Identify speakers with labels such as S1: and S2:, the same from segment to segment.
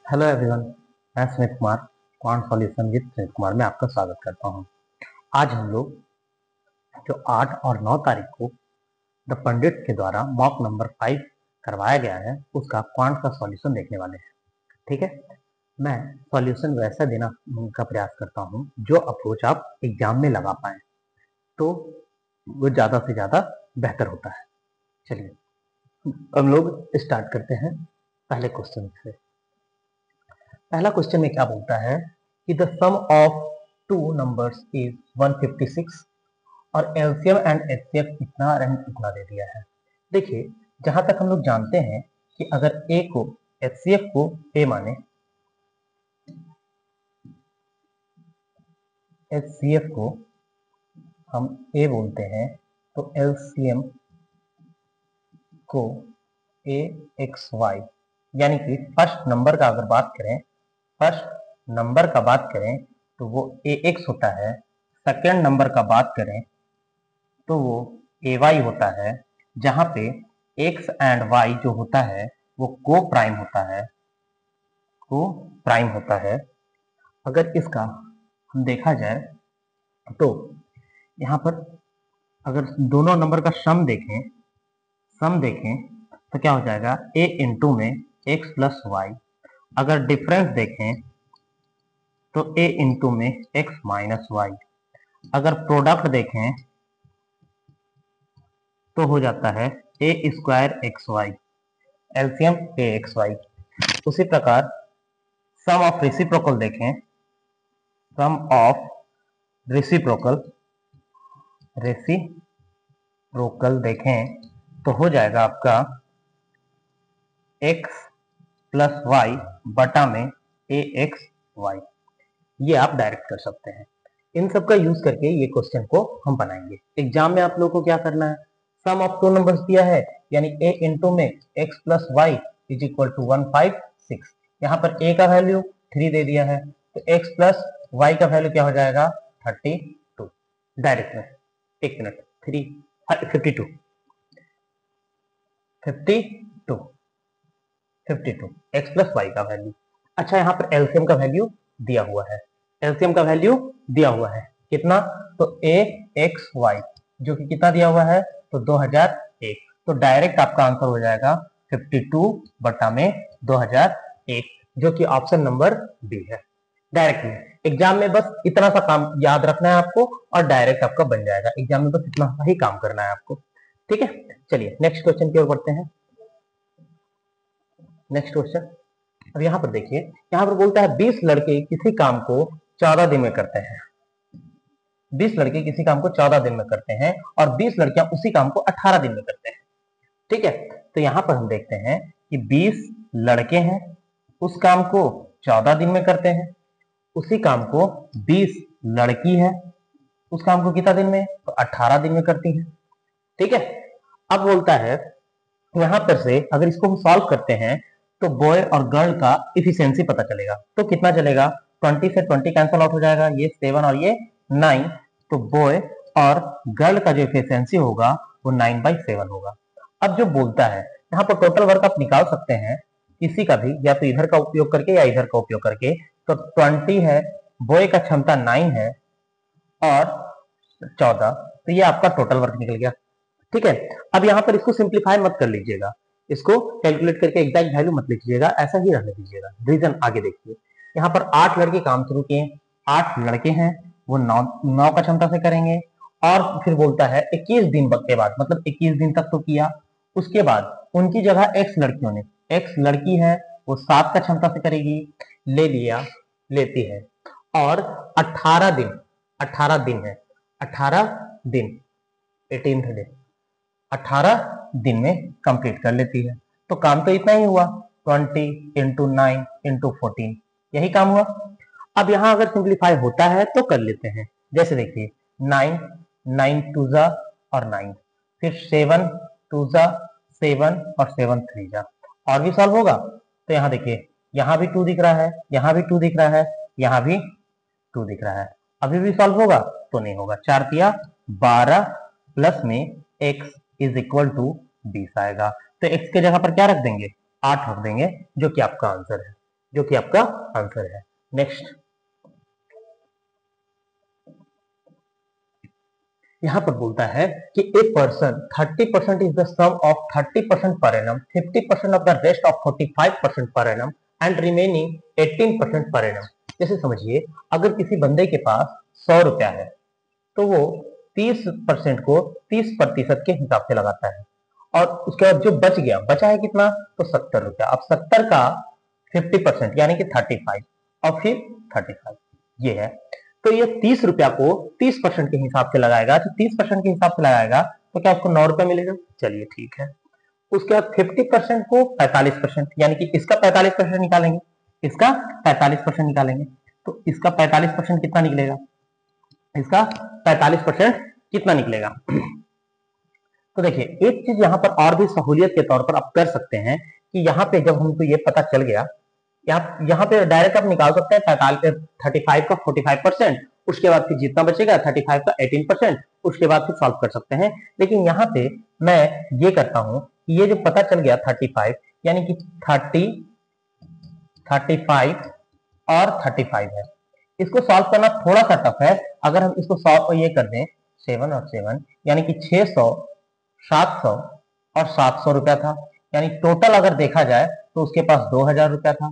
S1: Hello everyone, मैं Sumit Kumar quant solution with Sumit Kumar में आपका स्वागत करता हूं। आज हम लोग जो 8 और 9 तारीख को द पंडित के द्वारा मॉक नंबर 5 करवाया गया है उसका क्वांट का सॉल्यूशन देखने वाले हैं। ठीक है, मैं सॉल्यूशन वैसा देना का प्रयास करता हूं जो अप्रोच आप एग्जाम में लगा पाए, तो वो ज़्यादा से ज़्यादा बेहतर होता है। चलिए हम लोग स्टार्ट करते हैं पहले क्वेश्चन से। पहला क्वेश्चन में क्या बोलता है कि the sum of two numbers is 156 और एलसीएम एंड एचसीएफ कितना और कितना दे दिया है। देखिए, जहां तक हम लोग जानते हैं कि अगर ए को एचसीएफ को ए माने, एचसीएफ को हम ए बोलते हैं, तो एलसीएम को ए एक्स वाई, यानी कि फर्स्ट नंबर का अगर बात करें, फर्स्ट नंबर का बात करें तो वो ए एक्स होता है। सेकेंड नंबर का बात करें तो वो ए वाई होता है, जहां पे एक्स एंड वाई जो होता है वो को प्राइम होता है, को प्राइम होता है। अगर इसका हम देखा जाए तो यहाँ पर अगर दोनों नंबर का सम देखें तो क्या हो जाएगा, ए इंटू में एक्स प्लस वाई। अगर डिफरेंस देखें तो ए इंटू में एक्स माइनस वाई। अगर प्रोडक्ट देखें तो हो जाता है ए स्क्वायर एक्स वाई, एलसीएम ए एक्स वाई। उसी प्रकार सम ऑफ रेसिप्रोकल देखें, सम ऑफ रेसिप्रोकल देखें तो हो जाएगा आपका एक्स प्लस वाई बटा में ए एक्स वाई। ये आप डायरेक्ट कर सकते हैं। इन सब का यूज करके ये क्वेश्चन को हम बनाएंगे। एग्जाम में आप लोगों को क्या करना है, सम ऑफ टू नंबर्स दिया है, यानी ए इंटू में X plus Y is equal to 156। यहाँ पर ए का वैल्यू 3 दे दिया है, तो एक्स प्लस वाई का वैल्यू क्या हो जाएगा 32। डायरेक्ट में 1 मिनट 52 एक्स प्लस वाई का वैल्यू। अच्छा, यहाँ पर एलसीएम का वैल्यू दिया हुआ है, एलसीएम का वैल्यू दिया हुआ है कितना, तो ए एक्स वाई जो कि कितना दिया हुआ है, तो 2001। तो डायरेक्ट आपका आंसर हो जाएगा 52 बटा में 2001, जो कि ऑप्शन नंबर बी है। डायरेक्ट में एग्जाम में बस इतना सा काम याद रखना है आपको और डायरेक्ट आपका बन जाएगा। एग्जाम में बस इतना सा ही काम करना है आपको। ठीक है, चलिए नेक्स्ट क्वेश्चन की ओर बढ़ते हैं। नेक्स्ट क्वेश्चन, अब यहाँ पर देखिए, यहाँ पर बोलता है 20 लड़के किसी काम को 14 दिन में करते हैं। 20 लड़के किसी काम को 14 दिन में करते हैं और 20 लड़कियां उसी काम को 18 दिन में करते हैं। ठीक है, तो यहाँ पर हम देखते हैं कि 20 लड़के हैं, उस काम को 14 दिन में करते हैं। उसी काम को 20 लड़की है, उस काम को कितना दिन में, तो 18 दिन में करती है। ठीक है, अब बोलता है यहाँ पर से अगर इसको हम सॉल्व करते हैं तो बॉय और गर्ल का इफिशियंसी पता चलेगा। तो कितना चलेगा, 20 से 20 कैंसिल आउट हो जाएगा, ये 7 और ये 9, तो बॉय और गर्ल का जो इफिशियंसी होगा वो 9/7 होगा। अब जो बोलता है यहाँ पर टोटल वर्क आप निकाल सकते हैं किसी का भी, या तो इधर का उपयोग करके या इधर का उपयोग करके। तो 20 है, बॉय का क्षमता 9 है और 14, तो ये आपका टोटल वर्क निकल गया। ठीक है, अब यहाँ पर इसको सिंप्लीफाई मत कर लीजिएगा, इसको कैलकुलेट करके एग्जैक्ट वैल्यू मत लिखिएगा, ऐसा ही रहने दीजिएगा। रीजन आगे देखिए, यहाँ पर 8 लड़के काम शुरू किए, 8 लड़के हैं, वो 9 का क्षमता से करेंगे। और फिर बोलता है 21 दिन के बाद, मतलब 21 दिन तक तो किया, उसके बाद उनकी जगह एक्स लड़कियों ने, एक्स लड़की है वो 7 का क्षमता से करेगी, लेती है। और 18 दिन, 18 दिन है, 18 दिन 18th डे 18 दिन में कंप्लीट कर लेती है। तो काम तो इतना ही हुआ, 20 इंटू 9 इंटू 14, यही काम हुआ। अब यहां अगर सिंप्लीफाई होता है तो कर लेते हैं। जैसे देखिए 9 9 टू जा और 9, फिर 7 टू जा 7 और 7 3 जा, और भी सॉल्व होगा। तो यहाँ देखिए, यहाँ भी 2 दिख रहा है, यहाँ भी 2 दिख रहा है, यहाँ भी 2 दिख रहा है, अभी भी सॉल्व होगा तो नहीं होगा। 4 तिया 12 प्लस में x इज इक्वल टू 20 आएगा। तो x के जगह पर क्या रख देंगे, 8 रख देंगे, जो कि आपका आंसर है। जो कि आपका आंसर है। नेक्स्ट, यहां पर बोलता है कि a person 30% is the sum of 30% per annum, 50% of the rest of 45% per annum and remaining 18% per annum. जैसे समझिए, अगर किसी बंदे के पास 100 रुपया है तो वो 30% को 30% के हिसाब से लगाता है, और उसके बाद जो बच गया, बचा है कितना, तो 70 रुपया। अब 70 का 50% यानी कि 35, और फिर 35, ये है। तो ये 30 रुपया को 30% के हिसाब से लगाएगा, तो 30% के हिसाब से लगाएगा तो क्या उसको 9 रुपया मिलेगा। चलिए ठीक है। उसके बाद 50% को 45%, यानी कि इसका 45% निकालेंगे, इसका 45% निकालेंगे, तो इसका 45% कितना निकलेगा, इसका 45% कितना निकलेगा। तो देखिए, एक चीज यहाँ पर और भी सहूलियत के तौर पर आप कर सकते हैं कि यहाँ पे जब हमको ये पता चल गया, यहाँ पे डायरेक्ट आप निकाल सकते हैं 35 का 45%, उसके बाद फिर जितना बचेगा 35 का 18%, उसके बाद फिर सॉल्व कर सकते हैं। लेकिन यहाँ पे मैं ये करता हूं कि ये जो पता चल गया 35, यानी कि 35 और 35 है, इसको सॉल्व करना थोड़ा सा टफ है। अगर हम इसको सॉल्व ये कर दें 7 और 7, यानी कि 600, 700 और 700 रुपया था, यानी टोटल अगर देखा जाए तो उसके पास 2000 रुपया था।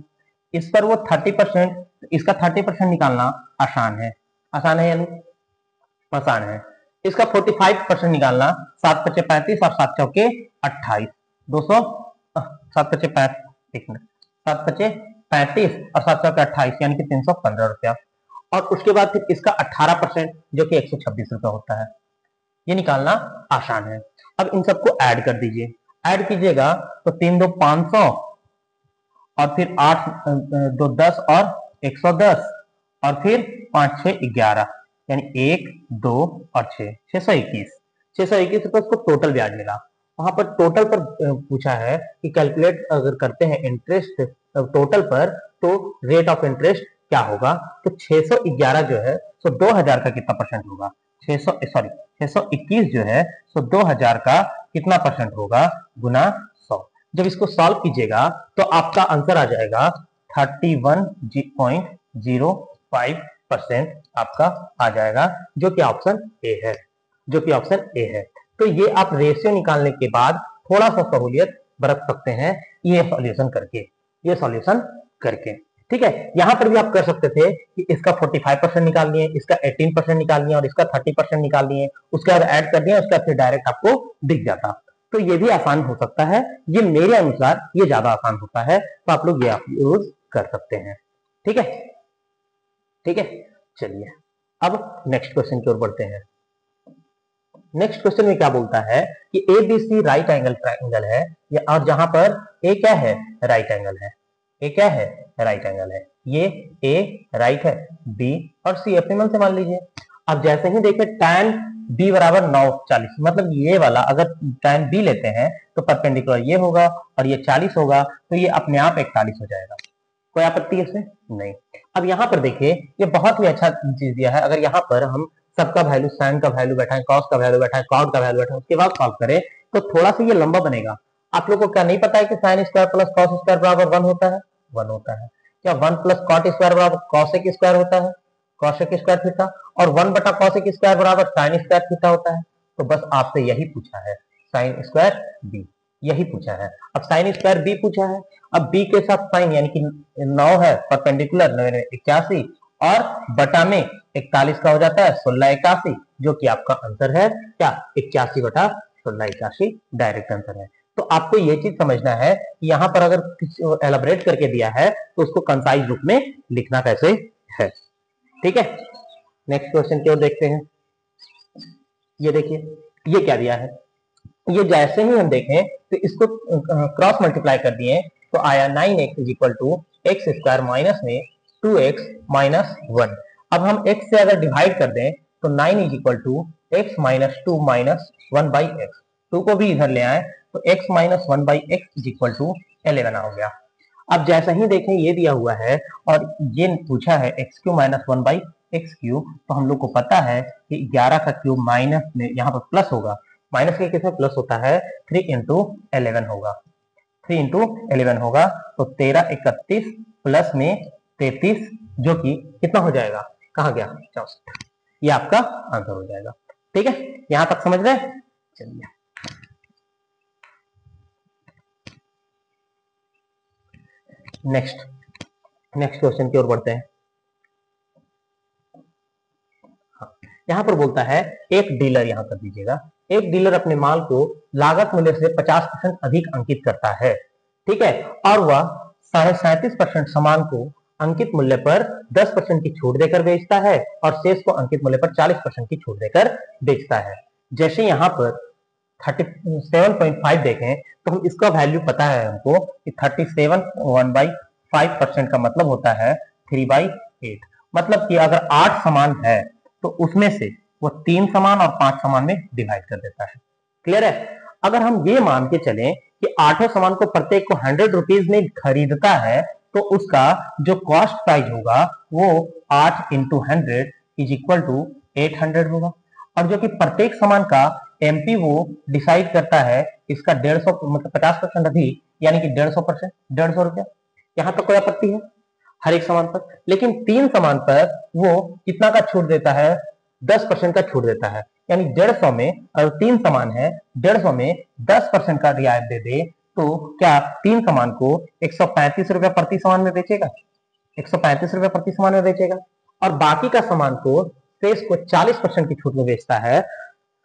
S1: इस पर वो 30%, इसका 30% निकालना आसान है, आसान है यानी आसान है। इसका 45% निकालना, 7 पचे 35 और 7 चौके 28, 200, 7 पचे 35, 7 पचे 35 और 7 चौके 28, यानी कि 315 रुपया। और उसके बाद फिर इसका 18% जो कि 126 रुपया होता है, ये निकालना आसान है। अब इन सबको ऐड कर दीजिए, ऐड कीजिएगा तो 3 2 500, और फिर 8 2 10 और 110, और फिर 5 6 11, यानी 1 2 और 6 621 रुपए उसको टोटल ब्याज मिला। वहां पर टोटल पर पूछा है कि कैलकुलेट अगर करते हैं इंटरेस्ट टोटल पर, तो रेट ऑफ इंटरेस्ट क्या होगा। तो 611 जो है सो 2000 का कितना परसेंट होगा, 621 जो है सो 2000 का कितना परसेंट होगा, गुना 100। जब इसको सॉल्व कीजिएगा तो आपका आंसर आ जाएगा 31.05% आपका आ जाएगा, जो कि ऑप्शन ए है, जो कि ऑप्शन ए है। तो ये आप रेशियो निकालने के बाद थोड़ा सा सहूलियत बरत सकते हैं ये सॉल्यूशन करके, ये सॉल्यूशन करके। ठीक है, यहां पर भी आप कर सकते थे कि इसका 45% निकाल लिए, इसका 18% निकाल लिए और इसका 30% निकाल लिए, उसके बाद ऐड कर दिया, उसके बाद फिर डायरेक्ट आपको दिख जाता। तो ये भी आसान हो सकता है, ये मेरे अनुसार ये ज्यादा आसान होता है, तो आप लोग ये आप यूज कर सकते हैं। ठीक है, ठीक है। चलिए अब नेक्स्ट क्वेश्चन की ओर बढ़ते हैं। नेक्स्ट क्वेश्चन में क्या बोलता है कि A B C right angle triangle है, और जहां पर ए क्या है, राइट एंगल है, ए क्या है, राइट एंगल है। ये ए राइट है, बी और सी अपने मन से मान लीजिए। अब जैसे ही देखें tan b बराबर 940, मतलब ये वाला अगर tan b लेते हैं तो परपेंडिकुलर ये होगा और ये 40 होगा, तो ये अपने आप 41 हो जाएगा। कोई आपत्ति है इसमें? नहीं। अब यहाँ पर देखिए, ये बहुत ही अच्छा चीज दिया है। अगर यहाँ पर हम सबका वैल्यू, साइन का वैल्यू बैठाएं, कॉस का वैल्यू बैठाएं, कॉट का वैल्यू बैठाएं, उसके बाद सॉल्व करें तो थोड़ा सा ये लंबा बनेगा। आप लोगों को क्या नहीं पता है कि sine square plus cos square बराबर 1 होता है, 1 होता है। क्या 1 प्लस कॉट स्क्वायर बराबर कॉसेक स्क्वायर होता है, कॉसेक स्क्वायर थीटा, और 1 बटा कॉसेक स्क्वायर बराबर साइन स्क्वायर थीटा होता है। तो बस आपसे यही पूछा है, साइन स्क्वायर बी, यही पूछा है। अब साइन स्क्वायर बी पूछा है, अब बी के साथ साइन यानी कि 9 है, परपेंडिकुलर 81, और बटा में 41 का हो जाता है 1681, जो कि आपका आंसर है क्या, 81 बटा 1681 डायरेक्ट आंसर है। तो आपको ये चीज समझना है कि यहाँ पर अगर एलाबोरेट करके दिया है तो उसको कंसाइज रूप में लिखना कैसे है। ठीक है, नेक्स्ट क्वेश्चन की ओर देखते हैं। ये देखिए, ये क्या दिया है, ये जैसे ही हम देखें तो इसको क्रॉस मल्टीप्लाई कर दिए तो आया 9x equal to X square minus में 2x माइनस 1। अब हम x से अगर डिवाइड कर दें तो 9 is equal to X minus 2 minus 1 by X, 2 को भी इधर ले आए तो x minus 1 by X is equal to 11 हो गया। अब जैसा ही देखें ये दिया हुआ है और ये पूछा है x Q minus 1 by x Q, तो हम लोग को पता है कि 11 का क्यूब माइनस में यहाँ पर प्लस होगा, माइनस के किसमें प्लस होता है, 3 इंटू 11 होगा, 3 इंटू 11 होगा तो 13 31 प्लस में 33 जो कि कितना हो जाएगा, कहाँ गया 64। ये आपका आंसर हो जाएगा। ठीक है, यहां तक समझ रहे हैं। चलिए नेक्स्ट क्वेश्चन की ओर बढ़ते हैं। यहां पर बोलता है एक डीलर, यहां कर दीजिएगा, एक डीलर अपने माल को लागत मूल्य से 50% अधिक अंकित करता है, ठीक है, और वह 37.5% सामान को अंकित मूल्य पर 10% की छूट देकर बेचता है और शेष को अंकित मूल्य पर 40% की छूट देकर बेचता है। जैसे यहाँ पर 37.5 देखें तो हम इसका वैल्यू पता है हमको कि 37 1/5% का मतलब होता है 3/8। मतलब कि अगर 8 सामान है तो उसमें से वो 3 सामान और 5 सामान में डिवाइड कर देता है। क्लियर है। अगर हम ये मान के चलें कि 8 सामान को प्रत्येक को 100 रुपीज में खरीदता है तो उसका जो कॉस्ट प्राइस होगा वो 8 इंटू 100 इज इक्वल टू 800 होगा। और जो कि प्रत्येक सामान का एमपी वो डिसाइड करता है इसका 150 मतलब 50% अधिक, यानी कि 150%, 150 रुपया। यहां तक कोई आपत्ति है हर एक सामान पर। लेकिन 3 सामान पर वो कितना का छूट देता है, 10% का छूट देता है। यानी 150 में अगर 3 सामान है, 150 में 10% का रियायत दे दे तो क्या 3 सामान को 135 रुपया प्रति सामान में बेचेगा, 135 रुपया प्रति सामान में बेचेगा। और बाकी का सामान को शेष को 40% की छूट में बेचता है,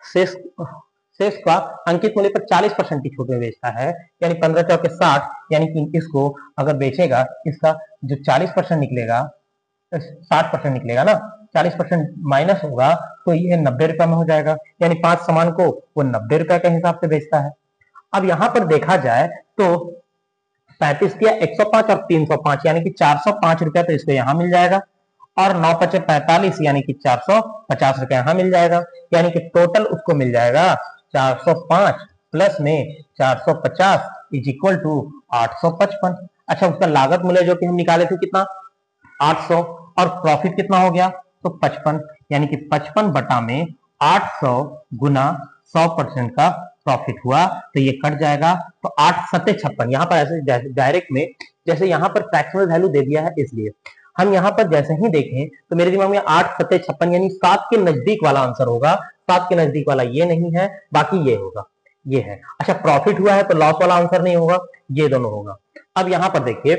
S1: शेष का अंकित मूल्य पर 40% की छूट में बेचता है, यानी 15 चौके 60, यानी कि इसको अगर बेचेगा इसका जो 40% निकलेगा, 60% निकलेगा ना, 40% माइनस होगा तो ये 90 रुपया में हो जाएगा। यानी 5 सामान को वो 90 रुपया के हिसाब से बेचता है। अब यहां पर देखा जाए तो 35 किया 105 और 305 यानी कि 405 रुपया तो इसको यहाँ मिल जाएगा, और 9 पचे 45 यानी कि 450 रुपया यहाँ मिल जाएगा। यानी कि टोटल उसको मिल जाएगा 405 प्लस में 450 इज इक्वल टू 855। अच्छा, उसका लागत मूल्य जो कि हम निकाले थे कितना 800, और प्रॉफिट कितना हो गया तो 55, यानी कि 55 बटा में 800 गुना 100% का प्रॉफिट हुआ तो ये कट जाएगा तो 8 सत्ते 56। यहाँ पर ऐसे डायरेक्ट में जैसे यहाँ पर फ्रैक्शनल वैल्यू दे दिया है इसलिए हम यहाँ पर जैसे ही देखें तो मेरे दिमाग में 8 सत्ते 56 यानी 7 के नजदीक वाला आंसर होगा। 7 के नजदीक वाला ये नहीं है, बाकी ये होगा, ये है। अच्छा, प्रॉफिट हुआ है तो लॉस वाला आंसर नहीं होगा, ये दोनों होगा। अब यहाँ पर देखिए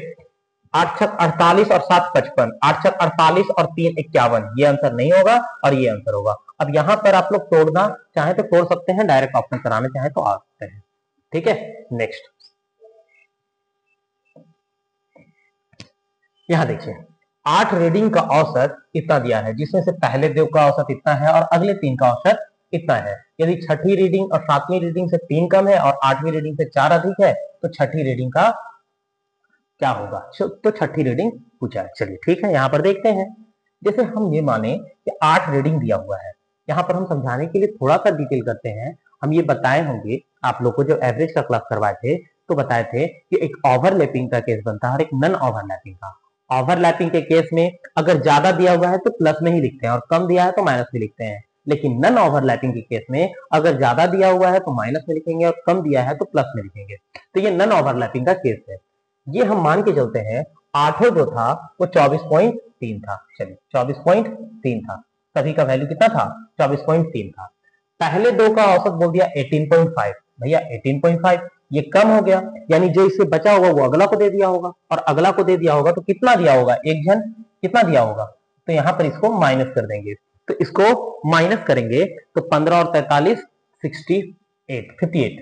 S1: 8 छक 48 और 7 55, 8 छक 48 और 3 51, ये आंसर नहीं होगा और ये आंसर होगा। अब यहाँ पर आप लोग तोड़ना चाहे तो तोड़ सकते हैं, डायरेक्ट ऑप्शन कराने चाहे तो आ सकते हैं। ठीक है, नेक्स्ट यहां देखिए 8 रीडिंग का औसत इतना दिया है, जिसमें से पहले 2 का औसत इतना है और अगले 3 का औसत इतना है। यदि छठी रीडिंग और 7वीं रीडिंग से 3 कम है और 8वीं रीडिंग से 4 अधिक है तो छठी रीडिंग का क्या होगा, तो छठी रीडिंग पूछा है। चलिए ठीक है, यहाँ पर देखते हैं। जैसे हम ये माने कि 8 रीडिंग दिया हुआ है, यहाँ पर हम समझाने के लिए थोड़ा सा डिटेल करते हैं। हम ये बताए होंगे आप लोग को जो एवरेज का क्लास करवाए थे तो बताए थे कि एक ओवरलैपिंग का केस बनता है और एक नॉन ओवरलैपिंग का। ओवरलैपिंग के केस में अगर ज्यादा दिया हुआ है तो प्लस में ही लिखते हैं और कम दिया है तो माइनस में लिखते हैं। लेकिन नॉन ओवरलैपिंग के केस में अगर ज्यादा दिया हुआ है तो माइनस में लिखेंगे और कम दिया है तो प्लस में लिखेंगे। तो ये नॉन ओवरलैपिंग का केस है। ये हम मान के चलते हैं 8 जो था वो 24.3 था। चलिए 24.3 था, सभी का वैल्यू कितना था 24.3 था। पहले 2 का औसत बोल दिया 18.5, भैया 18.5 ये कम हो गया, यानी जो इससे बचा होगा वो अगला को दे दिया होगा, और अगला को दे दिया होगा तो कितना दिया होगा, एक जन कितना दिया होगा, तो यहाँ पर इसको माइनस कर देंगे। तो इसको माइनस करेंगे तो 15 और 43 68 58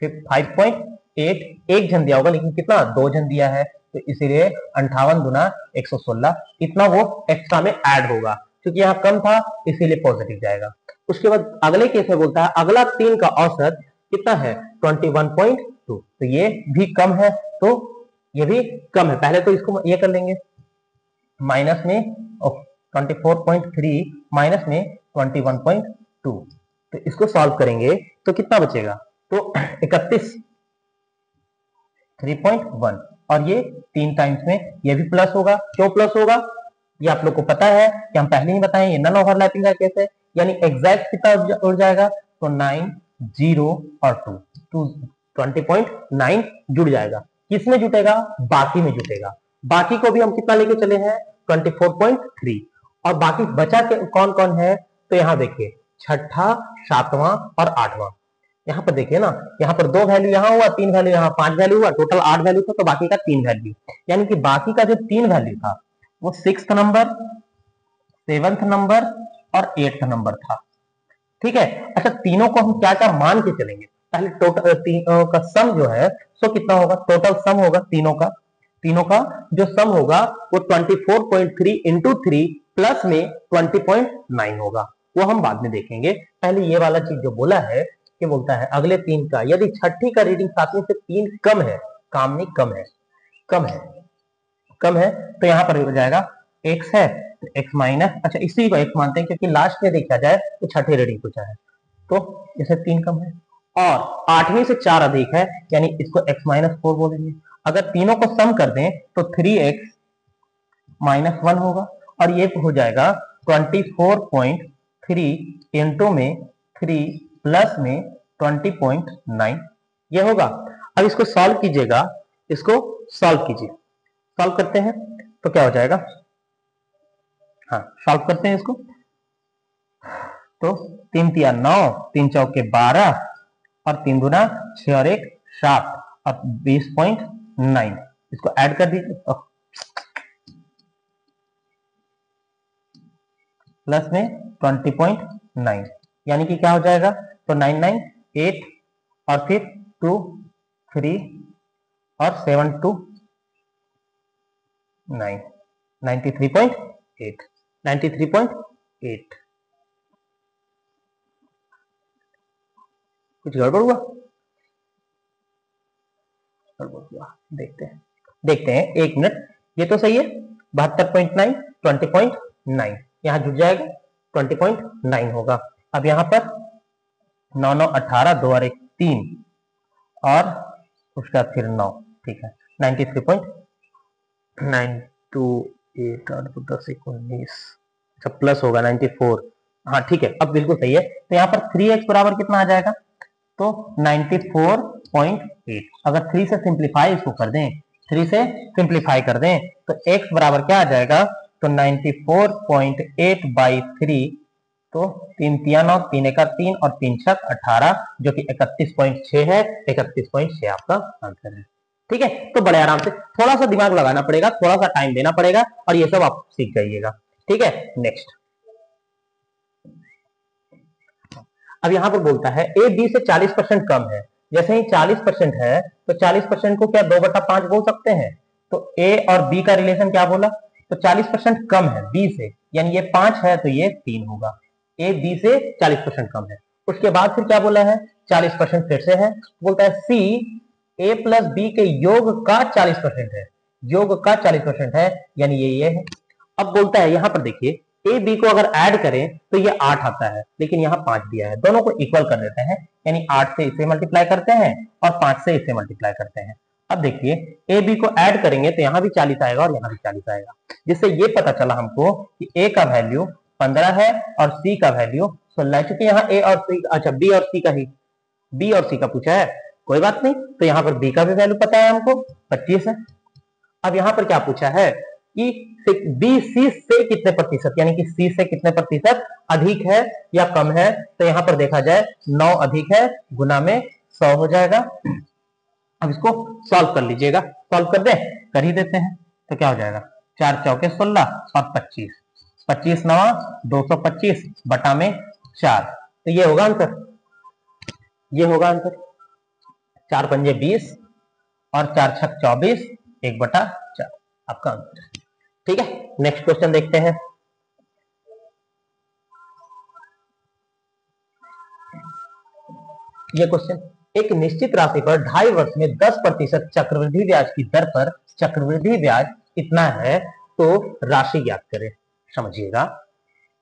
S1: 5.8 एक जन दिया होगा, लेकिन कितना 2 जन दिया है तो इसीलिए 58 गुना 116 इतना वो एक्स्ट्रा में ऐड होगा, क्योंकि यहाँ कम था इसीलिए पॉजिटिव जाएगा। उसके बाद अगले केस में बोलता है अगला 3 का औसत कितना है 21.2, तो ये भी कम है, तो ये भी कम है। पहले तो इसको ये कर लेंगे माइनस में 24.3 माइनस में 21.2, तो इसको सॉल्व करेंगे तो कितना बचेगा, तो 31 3.1, और ये 3 टाइम्स में ये भी प्लस होगा। क्यों प्लस होगा ये आप लोग को पता है कि हम पहले ही बताएं, ये नॉन ओवरलैपिंग का केस है, यानी एग्जैक्ट कितना उड़ जाएगा तो 9 0 और 2 20.9 जुड़ जाएगा। किसमें जुटेगा? बाकी में जुटेगा। बाकी को भी हम कितना लेके चले हैं? 24.3। और बाकी बचा के कौन कौन है? तो यहाँ देखिए, छठा, सातवां और आठवां। यहाँ पर देखिए ना, यहाँ पर 2 वैल्यू यहाँ हुआ, 3 वैल्यू यहाँ, 5 वैल्यू हुआ, टोटल 8 वैल्यू था, तो बाकी का 3 वैल्यू। यानी कि बाकी का जो 3 वैल्यू था वो 6th नंबर, 7th नंबर और 8th नंबर था। ठीक है। अच्छा, तीनों को हम क्या क्या मान के चलेंगे? पहले टोटल तीनों का सम जो है सो कितना होगा? टोटल सम होगा तीनों का जो सम होगा वो 24.3 इंटू 3 प्लस में 20.9 होगा। वो हम बाद में देखेंगे। पहले ये वाला चीज जो बोला है कि बोलता है अगले 3 का यदि छठी का रीडिंग 7वीं से 3 कम है, काम नहीं कम है तो यहाँ पर हो जाएगा x है तो x माइनस, अच्छा इसी को x मानते हैं क्योंकि लास्ट में देखा जाए तो छठी रीडिंग पूछा है, तो जैसे 3 कम है और 8वीं से 4 अधिक है, यानी इसको x माइनस 4 बोलेंगे। अगर तीनों को सम कर दें तो 3x माइनस 1 होगा और ये हो जाएगा 24.3 इंटू में 3 प्लस में 20.9 ये होगा। अब इसको सॉल्व कीजिएगा, सॉल्व करते हैं तो क्या हो जाएगा? हाँ, सॉल्व करते हैं इसको तो 3 तिया 9, 3 चौके 12 और 3 दूना 6 और 1 7 और 20.9 इसको ऐड कर दीजिए प्लस में 20.9 यानी कि क्या हो जाएगा? तो 9 9 8 और फिर 2 3 और 7 2 9 93.8 कुछ गड़बड़ हुआ? देखते हैं 1 मिनट। ये तो सही है 72.9 20.9 यहाँ जुड़ जाएगा 20.9 होगा। अब यहाँ पर 9 9 18 2 और 1 3 और उसका फिर 9, ठीक है 93.9 2 8 और 10 19 अच्छा प्लस होगा 94। हाँ ठीक है, अब बिल्कुल सही है। तो यहाँ पर 3x बराबर कितना आ जाएगा? तो 94.8। अगर 3 से सिंप्लीफाई इसको कर दें, 3 से सिंप्लीफाई कर दें तो x बराबर क्या आ जाएगा? तो 94.8 बाई 3, तो 3 तिया 9 3 एका 3 और 3 छक 18 जो कि 31.6 है। 31.6 आपका आंसर है। ठीक है, तो बड़े आराम से थोड़ा सा दिमाग लगाना पड़ेगा, थोड़ा सा टाइम देना पड़ेगा और ये सब आप सीख जाइएगा। ठीक है, नेक्स्ट। अब यहां पर बोलता है ए बी से 40% कम है। जैसे ही 40% है तो 40% को क्या 2/5 बोल सकते हैं? तो ए और बी का रिलेशन क्या बोला? तो 40% कम है बी से, यानी ये 5 है तो ये 3 होगा। ए बी से 40% कम है। उसके बाद फिर क्या बोला है? 40% फिर से है, बोलता है सी ए प्लस बी के योग का 40% है, योग का 40% है, यानी ये है। अब बोलता है यहां पर देखिए ए बी को अगर ऐड करें तो ये 8 आता है, लेकिन यहाँ 5 दिया है, दोनों को इक्वल कर देते हैं, यानी 8 से इसे मल्टीप्लाई करते हैं और 5 से इसे मल्टीप्लाई करते हैं। अब देखिए ए बी को ऐड करेंगे तो यहाँ भी 40 आएगा और यहाँ भी 40 आएगा, जिससे ये पता चला हमको कि ए का वैल्यू 15 है और सी का वैल्यू 16 है। चूंकि यहाँ ए और सी, अच्छा बी और सी का पूछा है, कोई बात नहीं। तो यहाँ पर बी का भी वैल्यू पता है हमको 25 है। अब यहाँ पर क्या पूछा है कि बी सी से कितने प्रतिशत, यानी कि सी से कितने प्रतिशत अधिक है या कम है? तो यहाँ पर देखा जाए 9 अधिक है, गुना में 100 हो जाएगा। अब इसको सॉल्व कर लीजिएगा, सॉल्व कर दे, कर ही देते हैं। तो क्या हो जाएगा? 4 चौके 16 और 25, 25 9 225 बटा में 4, तो ये होगा आंसर, ये होगा आंसर। 4 पंजे 20 और 4 छक 24, 1/4 आपका आंसर है। ठीक है, नेक्स्ट क्वेश्चन देखते हैं। ये क्वेश्चन, एक निश्चित राशि पर 2.5 वर्ष में 10% चक्रवृद्धि ब्याज की दर पर चक्रवृद्धि ब्याज कितना है, तो राशि ज्ञात करें। समझिएगा,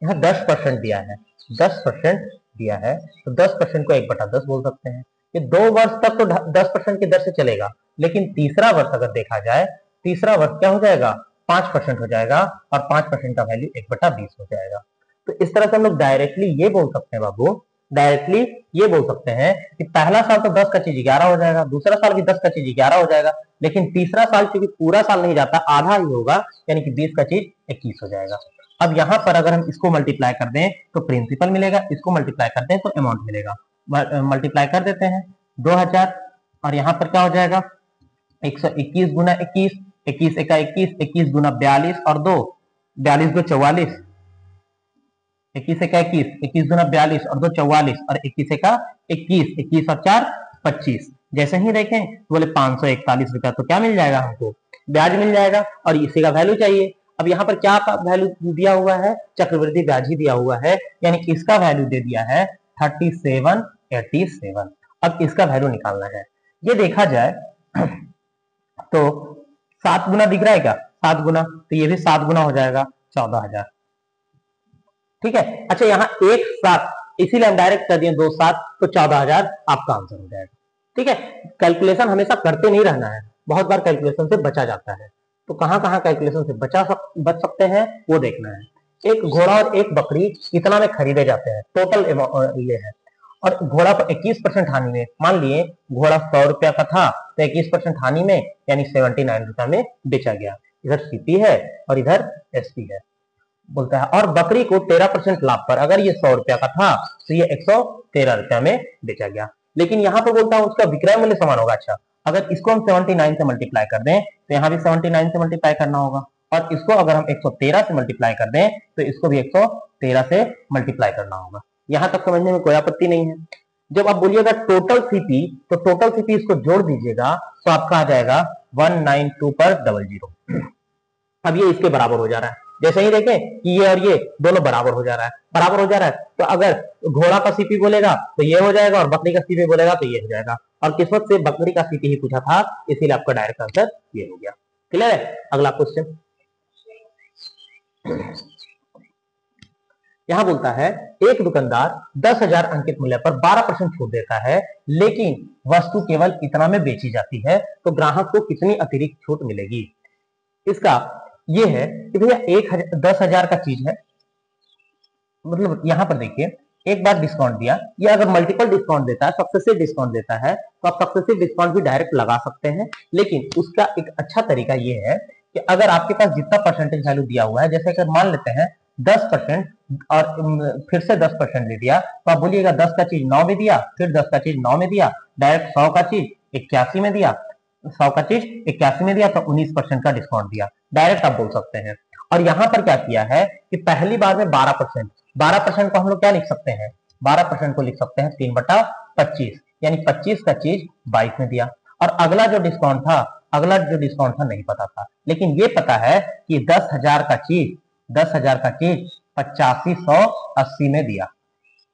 S1: यहाँ 10% दिया है, 10% दिया है तो 10% को 1/10 बोल सकते हैं। ये 2 वर्ष तक तो 10% की दर से चलेगा, लेकिन तीसरा वर्ष अगर देखा जाए, तीसरा वर्ष क्या हो जाएगा? 5% हो जाएगा और 5% का वैल्यू 1/20 हो जाएगा। तो इस तरह से हम लोग डायरेक्टली ये बोल सकते हैं बाबू डायरेक्टली ये बोल सकते हैं कि पहला साल तो 10 का चीज 11 हो जाएगा, दूसरा साल भी 10 का चीज 11 हो जाएगा, लेकिन तीसरा साल क्योंकि पूरा साल नहीं जाता, आधा ही होगा, यानी कि 20 का चीज 21 हो जाएगा। अब यहाँ पर अगर हम इसको मल्टीप्लाई कर दें तो प्रिंसिपल मिलेगा, इसको मल्टीप्लाई करते हैं तो अमाउंट मिलेगा। मल्टीप्लाई कर देते हैं 2000 और यहाँ पर क्या हो जाएगा 121 गुना 21, 21 एका 21, 21 गुना 42 और 2, 42 दो 44, 21 एका 21, 21 गुना 42 और 2 44 और 21 एका 21, 21 और 4 25। जैसे ही देखें तो बोले 541 रुपया, तो क्या मिल जाएगा हमको, ब्याज मिल जाएगा और इसी का वैल्यू चाहिए। अब यहाँ पर क्या वैल्यू दिया हुआ है, चक्रवृद्धि ब्याज ही दिया हुआ है, यानी इसका वैल्यू दे दिया है 3787। अब इसका वैल्यू निकालना है। ये देखा जाए तो 7 गुना दिख रहा है क्या, 7 गुना, तो ये भी 7 गुना हो जाएगा 14,000। ठीक है, अच्छा यहाँ एक साथ, इसीलिए हम डायरेक्ट कर दिए 2 7, तो 14,000 आपका आंसर हो जाएगा। ठीक है, कैलकुलेशन हमेशा करते नहीं रहना है, बहुत बार कैलकुलेशन से बचा जाता है, तो कहां कहां कैलकुलेशन से बच सकते हैं वो देखना है। एक घोड़ा और एक बकरी इतना में खरीदे जाते हैं, टोटल ये है, और घोड़ा को 21% हानि में, मान लिए घोड़ा 100 रुपया का था तो 21% हानि में यानी 79 रुपया में बेचा गया। इधर सीपी है और इधर एसपी है, बोलता है। और बकरी को 13% लाभ पर, अगर ये 100 रुपया का था तो ये 113 रुपया में बेचा गया। लेकिन यहाँ पर बोलता है उसका विक्रय मूल्य समान होगा। अच्छा, अगर इसको हम 79 से मल्टीप्लाई कर दें तो यहाँ भी 79 से मल्टीप्लाई करना होगा, और इसको अगर हम 113 से मल्टीप्लाई कर दें तो इसको भी 113 से मल्टीप्लाई करना होगा। यहां तक समझने में कोई आपत्ति नहीं है। जब आप बोलिएगा टोटल सीपी, तो टोटल सीपी इसको जोड़ दीजिएगा तो आपका आ जाएगा 192 पर 00। अब ये इसके बराबर हो जा रहा है, जैसे ही देखें कि ये और ये दोनों बराबर हो जा रहा है, बराबर हो जा रहा है, तो अगर घोड़ा का सीपी बोलेगा तो ये हो जाएगा और बकरी का सीपी बोलेगा तो ये हो जाएगा। और किस्मत से बकरी का सीपी ही पूछा था, इसीलिए आपका डायरेक्ट आंसर ये हो गया। क्लियर है? अगला क्वेश्चन यहां बोलता है एक दुकानदार 10,000 अंकित मूल्य पर 12% छूट देता है, लेकिन वस्तु केवल इतना में बेची जाती है, तो ग्राहक को कितनी अतिरिक्त छूट मिलेगी? इसका ये है कि भैया 10,000 का चीज है, मतलब यहां पर देखिए एक बार डिस्काउंट दिया, ये अगर मल्टीपल डिस्काउंट देता है, सक्सेसिव डिस्काउंट देता है, तो आप सक्सेसिव डिस्काउंट भी डायरेक्ट लगा सकते हैं। लेकिन उसका एक अच्छा तरीका ये है कि अगर आपके पास जितना परसेंटेज वैल्यू दिया हुआ है, जैसे अगर मान लेते हैं 10% और फिर से 10% दे दिया, तो आप बोलिएगा 10 का चीज 9 में दिया, फिर 10 का चीज 9 में दिया, डायरेक्ट 100 का चीज 81 में दिया, 100 का चीज 81 में दिया, तो 19% का डिस्काउंट दिया, डायरेक्ट आप बोल सकते हैं। और यहाँ पर क्या किया है कि पहली बार में 12% को हम लोग क्या लिख सकते हैं, 12% को लिख सकते हैं 3/25, यानी 25 का चीज 22 में दिया। और अगला जो डिस्काउंट था नहीं पता था, लेकिन ये पता है कि 10,000 का चीज 8580 में दिया,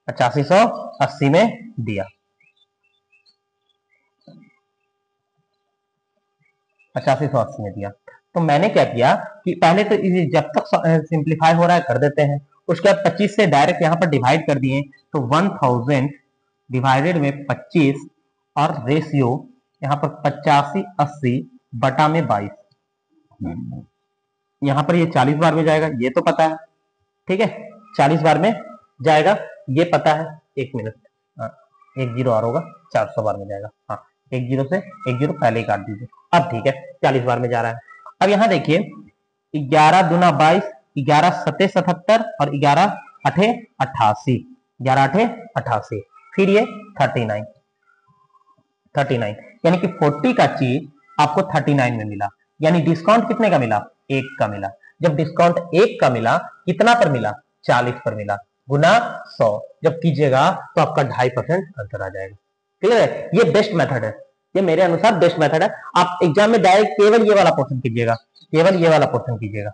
S1: 8580 में दिया, 8580 में दिया। तो मैंने क्या किया कि पहले तो जब तक सिंप्लीफाई हो रहा है कर देते हैं, उसके बाद 25 से डायरेक्ट यहाँ पर डिवाइड कर दिए, तो 1000 डिवाइडेड में 25 और रेशियो यहाँ पर 8580 बटा में 22, यहाँ पर ये 40 बार में जाएगा, ये तो पता है। ठीक है, 40 बार में जाएगा, ये पता है। एक मिनट, एक जीरो और होगा, 400 बार में जाएगा। हाँ, एक जीरो से एक जीरो पहले ही काट दीजिए। अब ठीक है, 40 बार में जा रहा है। अब यहाँ देखिए 11 दूना 22, 11 सते 77 और 11 अठे 88, 11 अठे 88, फिर ये 39, यानी कि 40 का चीज आपको 39 में मिला, यानी डिस्काउंट कितने का मिला, 1 का मिला। जब डिस्काउंट 1 का मिला, कितना पर मिला, 40 पर मिला, गुना 100 जब कीजिएगा तो आपका 2.5% आंसर आ जाएगा। क्लियर है? ये बेस्ट मेथड है, ये मेरे अनुसार बेस्ट मेथड है। आप एग्जाम में डायरेक्ट केवल ये वाला पोर्शन कीजिएगा, केवल ये वाला पोर्शन कीजिएगा,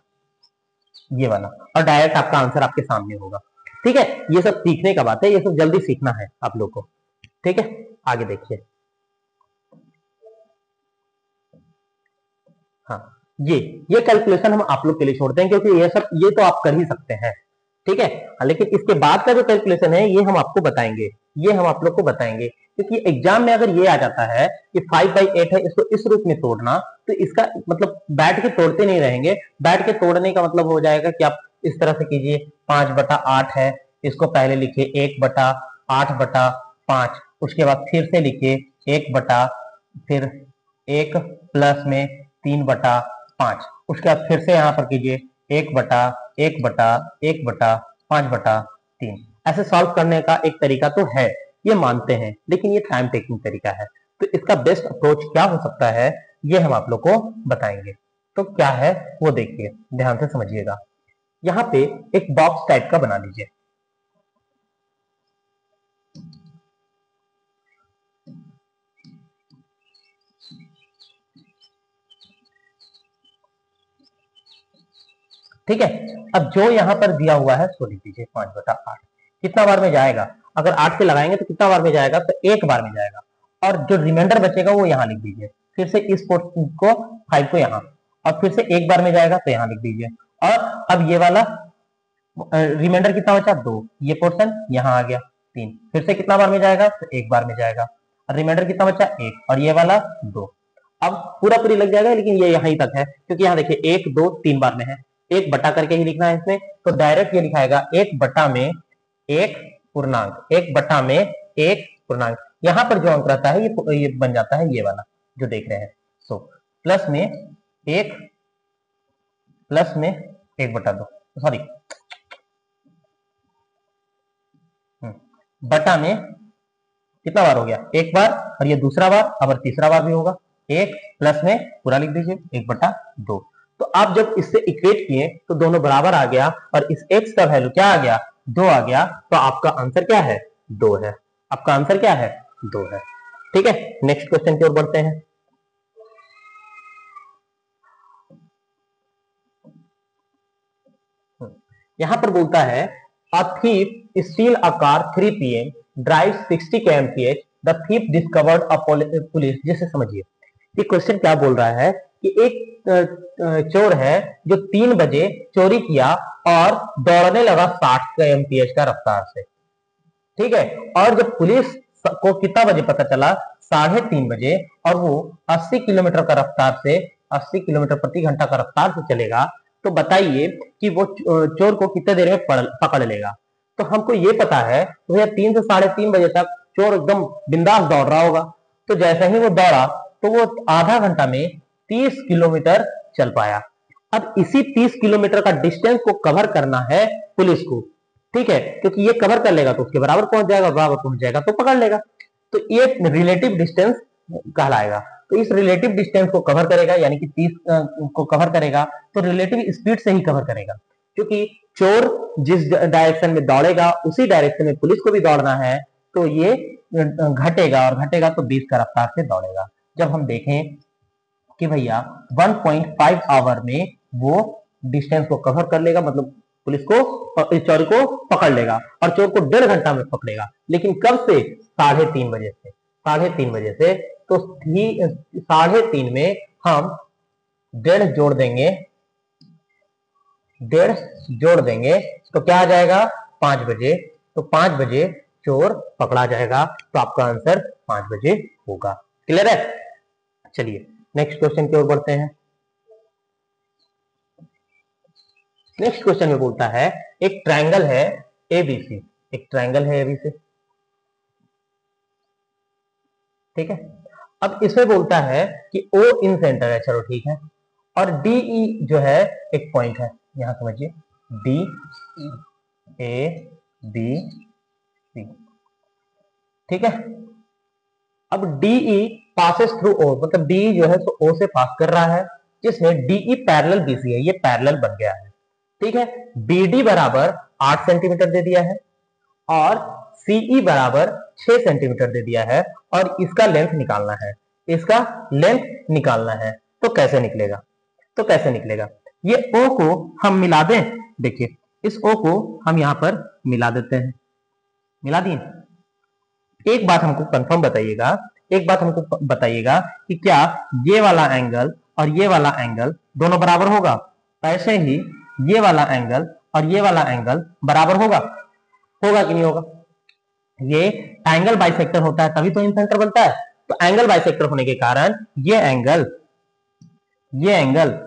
S1: ये वाला, और डायरेक्ट आपका आंसर आपके सामने होगा। ठीक है, ये सब सीखने का बात है, ये सब जल्दी सीखना है आप लोग को। ठीक है, आगे देखिए। हाँ, ये कैलकुलेशन हम आप लोग के लिए छोड़ते हैं, क्योंकि ये तो आप कर ही सकते हैं। ठीक है, लेकिन इसके बाद का जो कैलकुलेशन है ये हम आपको बताएंगे, ये हम आप लोग को बताएंगे, क्योंकि एग्जाम में अगर ये आ जाता है कि 5/8 है, इसको इस रूप में तोड़ना, तो इसका मतलब बैठ के तोड़ते नहीं रहेंगे। बैठ के तोड़ने का मतलब हो जाएगा कि आप इस तरह से कीजिए, 5/8 है, इसको पहले लिखिए 1/8 8/5, उसके बाद फिर से लिखिए 1 फिर 1 प्लस में 3/5, उसके बाद फिर से यहाँ पर कीजिए 1/1/1/5/3। ऐसे सॉल्व करने का एक तरीका तो है, ये मानते हैं, लेकिन ये टाइम टेकिंग तरीका है। तो इसका बेस्ट अप्रोच क्या हो सकता है, ये हम आप लोग को बताएंगे। तो क्या है वो देखिए, ध्यान से समझिएगा। यहाँ पे एक बॉक्स टाइप का बना लीजिए। ठीक है, अब जो यहाँ पर दिया हुआ है सो लिख दीजिए 5/8। कितना बार में जाएगा, अगर 8 से लगाएंगे तो कितना बार में जाएगा, तो एक बार में जाएगा। और जो रिमाइंडर बचेगा वो यहाँ लिख दीजिए, फिर से इस पोर्शन को 5 को यहाँ, और फिर से एक बार में जाएगा तो यहाँ लिख दीजिए। और अब ये वाला रिमाइंडर कितना बचा, 2, ये पोर्शन यहाँ आ गया 3, फिर से कितना बार में जाएगा, तो एक बार में जाएगा। और रिमाइंडर कितना बचा, 1, और ये वाला 2। अब पूरा पूरी लग जाएगा, लेकिन ये यहीं तक है, क्योंकि यहाँ देखिए 1 2 3 बार में है, 1 बटा करके ही लिखना है इसमें, तो डायरेक्ट ये लिखाएगा 1 बटा में 1 पूर्णांक, 1 बटा में 1 पूर्णांक। यहाँ पर जो अंक रहता है ये बन जाता है ये वाला जो देख रहे हैं। सो प्लस में 1 1/2, सॉरी बटा में कितना बार हो गया, एक बार, और ये दूसरा बार, अब तीसरा बार भी होगा। 1 प्लस में पूरा लिख दीजिए 1/2। तो आप जब इससे इक्वेट किए तो दोनों बराबर आ गया, और इस x का वैल्यू क्या आ गया, 2 आ गया। तो आपका आंसर क्या है, 2 है। आपका आंसर क्या है, 2 है। ठीक है, नेक्स्ट क्वेश्चन की ओर बढ़ते हैं। यहां पर बोलता है a thief steel a car 3 PM, drive 60 kmph, the thief discovered a police. जैसे समझिए ये क्वेश्चन क्या बोल रहा है कि एक चोर है जो 3 बजे चोरी किया और दौड़ने लगा 60 kmph का रफ्तार से। ठीक है, और जब पुलिस को कितना बजे पता चला, 3:30 बजे, और वो 80 किलोमीटर का रफ्तार से 80 किलोमीटर प्रति घंटा का रफ्तार से चलेगा, तो बताइए कि वो चोर को कितने देर में पकड़ लेगा। तो हमको ये पता है तो भैया 3 से 3:30 बजे तक चोर एकदम बिंदास दौड़ रहा होगा। तो जैसे ही वो दौड़ा तो वो आधा घंटा में 30 किलोमीटर चल पाया। अब इसी 30 किलोमीटर का डिस्टेंस को कवर करना है पुलिस को। ठीक है, क्योंकि ये कवर कर लेगा तो उसके बराबर पहुंच जाएगा, बराबर पहुंच जाएगा तो पकड़ लेगा। तो ये रिलेटिव डिस्टेंस कहलाएगा। तो इस रिलेटिव डिस्टेंस को कवर करेगा, यानी कि 30 को कवर करेगा, तो रिलेटिव स्पीड से ही कवर करेगा, क्योंकि चोर जिस डायरेक्शन में दौड़ेगा उसी डायरेक्शन में पुलिस को भी दौड़ना है। तो ये घटेगा, और घटेगा तो 20 का रफ्तार से दौड़ेगा। जब हम देखें कि भैया 1.5 आवर में वो डिस्टेंस को कवर कर लेगा, मतलब पुलिस को इस चोर को पकड़ लेगा, और चोर को 1.5 घंटा में पकड़ेगा। लेकिन कब से, 3:30 बजे से। 3:30 बजे से, तो 3:30 में हम 1.5 जोड़ देंगे, 1.5 जोड़ देंगे तो क्या आ जाएगा, 5 बजे। तो 5 बजे चोर पकड़ा जाएगा। तो आपका आंसर 5 बजे होगा। क्लियर है? चलिए नेक्स्ट क्वेश्चन की ओर बढ़ते हैं। नेक्स्ट क्वेश्चन में बोलता है एक ट्रायंगल है एबीसी, एक ट्रायंगल है एबीसी। ठीक है, अब इसमें बोलता है कि ओ इन सेंटर है, चलो ठीक है, और डीई जो है एक पॉइंट है, यहां समझिए डी ए बी सी। ठीक है, अब डीई पासेस थ्रू ओ, मतलब डीई जो है तो ओ से पास कर रहा है, जिसमें डीई पैरेलल बीसी है, ये पैरेलल बन गया है। ठीक है, बीडी बराबर 8 सेंटीमीटर दे दिया है, और सीई बराबर 6 सेंटीमीटर दे दिया है, और इसका लेंथ निकालना है, इसका लेंथ निकालना है। तो कैसे निकलेगा, तो कैसे निकलेगा, ये ओ को हम मिला दें। देखिए इस ओ को हम यहां पर मिला देते हैं, मिला दिए। एक बात हमको कंफर्म बताइएगा, एक बात हमको बताइएगा कि क्या ये वाला एंगल और ये वाला एंगल दोनों बराबर होगा? ऐसे ही ये वाला एंगल और ये वाला एंगल बराबर होगा, होगा कि नहीं होगा? ये एंगल बाइसेक्टर होता है तभी तो इन सेंटर बनता है। तो एंगल बाइसेक्टर होने के कारण ये एंगल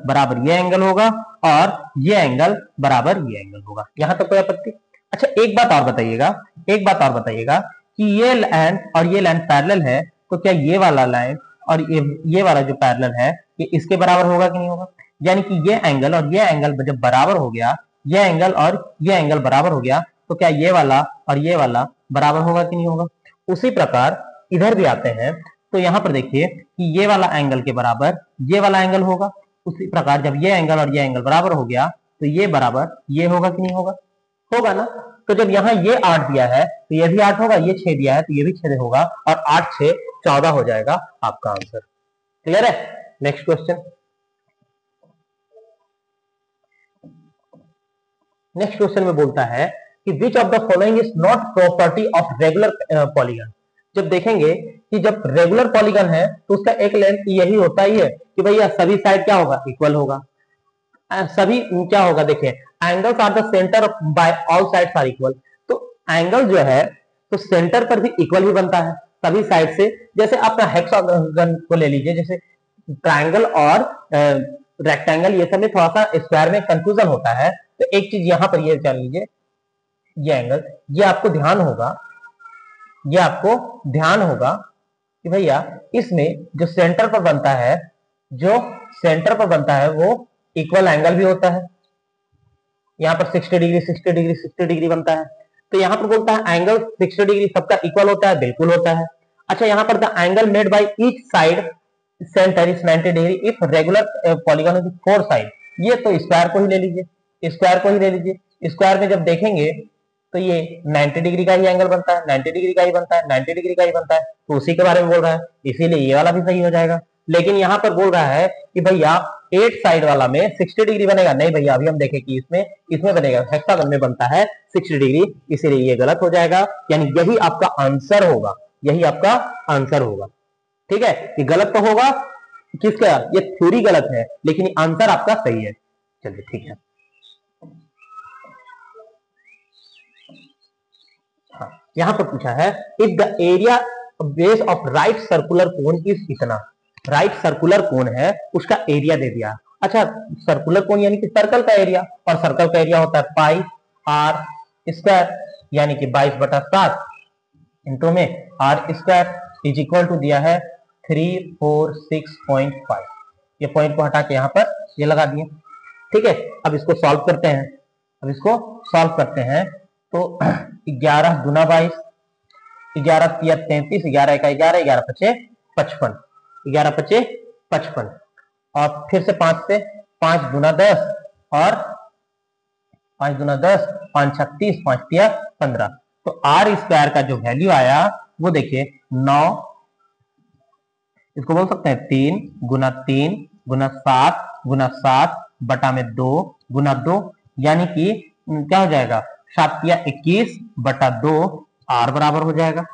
S1: बराबर ये एंगल होगा, और ये एंगल बराबर ये एंगल होगा। यहां तक कोई आपत्ति? अच्छा एक बात और बताइएगा, एक बात और बताइएगा कि ये लाइन और ये लाइन पैरेलल है, तो क्या ये वाला लाइन और ये वाला जो पैरेलल है ये इसके बराबर होगा कि नहीं होगा? यानी कि ये एंगल और ये एंगल जब बराबर हो गया, ये एंगल और ये एंगल बराबर हो गया, तो क्या ये वाला और ये वाला बराबर होगा कि नहीं होगा? उसी प्रकार इधर भी आते हैं, तो यहाँ पर देखिए कि ये वाला एंगल के बराबर ये वाला एंगल होगा। उसी प्रकार जब ये एंगल और ये एंगल बराबर हो गया, तो ये बराबर ये होगा कि नहीं होगा? होगा ना। तो जब यहाँ ये 8 दिया है तो ये भी 8 होगा, ये 6 दिया है तो ये भी 6 होगा, और 8 6 14 हो जाएगा आपका आंसर। क्लियर है? Next question. नेक्स्ट क्वेश्चन में बोलता है कि which of the following is not property of regular polygon. जब देखेंगे कि जब रेगुलर पॉलीगन है तो उसका एक लेंथ यही होता ही है कि भैया सभी साइड क्या होगा? इक्वल होगा। सभी क्या होगा? देखिए angles are the centre by all sides are equal. तो एंगल जो है तो सेंटर पर भी इक्वल ही बनता है सभी साइड से। जैसे आप हेक्सागन को ले लीजिए, जैसे ट्रायंगल और रेक्टेंगल ये सब में थोड़ा सा स्क्वायर में कंफ्यूजन होता है। तो एक चीज यहाँ पर ये जान लीजिए, ये एंगल, ये आपको ध्यान होगा, ये आपको ध्यान होगा कि भैया इसमें जो सेंटर पर बनता है, जो सेंटर पर बनता है वो इक्वल एंगल भी होता है। यहाँ पर 60 डिग्री 60 डिग्री 60 डिग्री बनता है। तो यहाँ पर बोलता है एंगल 60 डिग्री सबका इक्वल होता है, बिल्कुल होता है। अच्छा यहाँ पर the angle made by each side centre is 90 degree if regular polygon is 4 side. ये तो स्क्वायर को ही ले लीजिए, स्क्वायर को ही ले लीजिए। स्क्वायर में जब देखेंगे तो ये 90 डिग्री का ही एंगल बनता है, 90 डिग्री का ही बनता है, 90 डिग्री का ही बनता है। तो उसी के बारे में बोल रहा है, इसीलिए ये वाला भी सही हो जाएगा। लेकिन यहाँ पर बोल रहा है कि भैया 8 साइड वाला में 60 डिग्री बनेगा। नहीं भैया, अभी हम देखें कि इसमें बनेगा, हेक्सागन में बनता है 60 डिग्री, इसीलिए ये गलत हो जाएगा। यानी यही आपका आंसर होगा, यही आपका आंसर होगा। ठीक है, ये गलत तो होगा किसका? ये थ्योरी गलत है लेकिन आंसर आपका सही है। चलिए ठीक है। हाँ, यहां पर पूछा है if the area base of right circular cone is इतना। राइट सर्कुलर कोन है, उसका एरिया दे दिया। अच्छा, सर्कुलर कोन यानी कि सर्कल का एरिया, और सर्कल का एरिया होता है पाई आर स्क्वायर, यानी कि 22/7 इंटू में R square is equal to दिया है 346.5। ये पॉइंट को हटा के यहाँ पर ये लगा दिए। ठीक है, अब इसको सॉल्व करते हैं। अब इसको सॉल्व करते हैं तो 11 गुना 22, 11 तिया 33, 11 एका 11, 11 पचे 55, 11 पचे 55, और फिर से 5 से 5 गुना 10, और 5 गुना 10, 5 36, 5 तिया 15। तो आर स्क्वायर का जो वैल्यू आया वो देखिए 9, इसको बोल सकते हैं 3 गुना 3 गुना 7 गुना 7 बटा में 2 गुना 2, यानी कि क्या हो जाएगा? 7 तिया 21 बटा 2, आर बराबर हो जाएगा।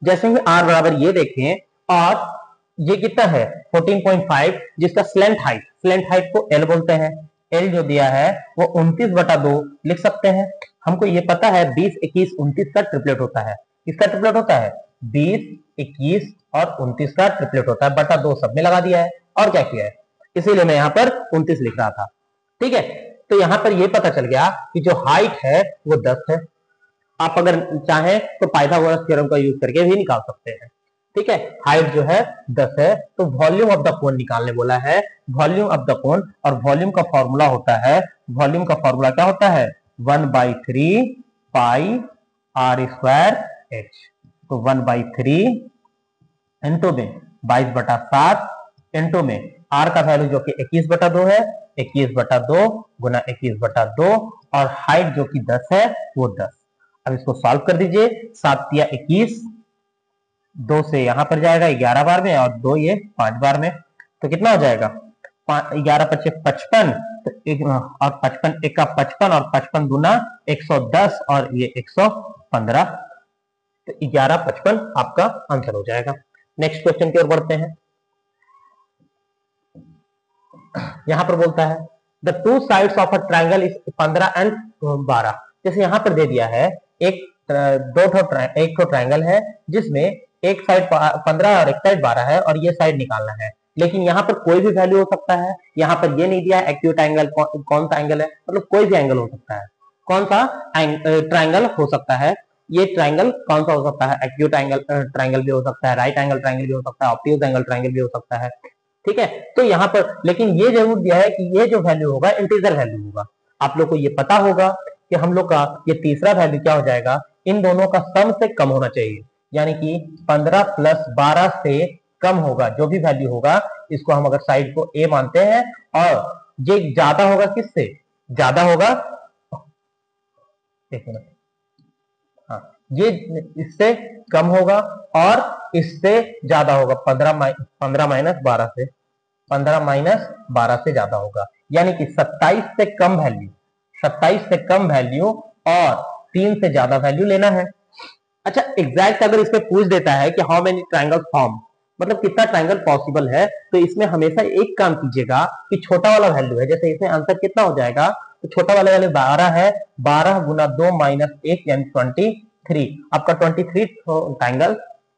S1: जैसे ही आर बराबर ये देखें, और ये कितना है 14.5, जिसका स्लेंट हाइट को एल बोलते हैं। एल जो दिया है वो 29/2 लिख सकते हैं। हमको ये पता है 20 21 29 का ट्रिपलेट होता है। किसका ट्रिपलेट होता है? 20 21 और 29 का ट्रिपलेट होता है, बटा 2 सब में लगा दिया है। और क्या किया है? इसीलिए मैं यहाँ पर 29 लिख रहा था। ठीक है, तो यहाँ पर ये पता चल गया कि जो हाइट है वो 10 है। आप अगर चाहें तो पाइथागोरस थ्योरम का यूज करके भी निकाल सकते हैं। ठीक है, हाइट जो है 10 है, तो वॉल्यूम ऑफ द कोन निकालने बोला है। वॉल्यूम ऑफ द कोन, और वॉल्यूम का फॉर्मूला होता है, वॉल्यूम का फॉर्मूला क्या होता है? 1/3 पाई आर स्क्वायर एच। तो 1/3 इंटू में 22/7 इंटू में आर का वैल्यू जो कि 21/2 है, 21/2 गुना 21/2, और हाइट जो कि 10 है वो 10। अब इसको सॉल्व कर दीजिए। 7 तिया 21, 2 से यहां पर जाएगा 11 बार में, और 2 ये 5 बार में, तो कितना हो जाएगा? 11 पचे 55, और 55 एक का 55, और 55 गुना 110, और ये 115, तो 11 55 आपका आंसर हो जाएगा। नेक्स्ट क्वेश्चन की ओर बढ़ते हैं। यहां पर बोलता है the two sides of a triangle is 15 and 12। जैसे यहां पर दे दिया है एक ट्रायंगल है जिसमें एक साइड 15 और एक साइड 12 है, और ये साइड निकालना है। लेकिन यहाँ पर कोई भी वैल्यू हो सकता है। यहाँ पर ये नहीं दिया एक्यूट एंगल कौन सा एंगल है, मतलब कोई भी एंगल हो सकता है। कौन सा ट्राइंगल हो सकता है, ये ट्राइंगल कौन सा हो सकता है, एक्यूट एंगल ट्राइंगल भी हो सकता है, राइट एंगल ट्राइंगल भी हो सकता है, ऑब्ट्यूज एंगल ट्राइंगल भी हो सकता है। ठीक है, तो यहाँ पर लेकिन ये जरूर दिया है कि ये जो वैल्यू होगा इंटीजर वैल्यू होगा। आप लोग को ये पता होगा कि हम लोग का ये तीसरा वैल्यू क्या हो जाएगा, इन दोनों का सम से कम होना चाहिए, यानी कि 15 प्लस 12 से कम होगा जो भी वैल्यू होगा, इसको हम अगर साइड को ए मानते हैं, और ये ज्यादा होगा किससे, ज्यादा होगा, एक मिनट, हाँ, ये इससे कम होगा और इससे ज्यादा होगा, 15 माइनस 12 से, 15 माइनस 12 से ज्यादा होगा, यानी कि 27 से कम वैल्यू, 27 से कम वैल्यू और 3 से ज्यादा वैल्यू लेना है। अच्छा, एग्जैक्ट अगर इसमें पूछ देता है कि हाउ मेनी ट्राइंगल फॉर्म, मतलब कितना ट्राइंगल पॉसिबल है, तो इसमें हमेशा एक काम कीजिएगा कि छोटा वाला वैल्यू है, जैसे इसमें आंसर कितना हो जाएगा, तो छोटा वाला वैल्यू 12 है, 12 गुना 2 माइनस 1 यानी 23, आपका 23 ट्राइंगल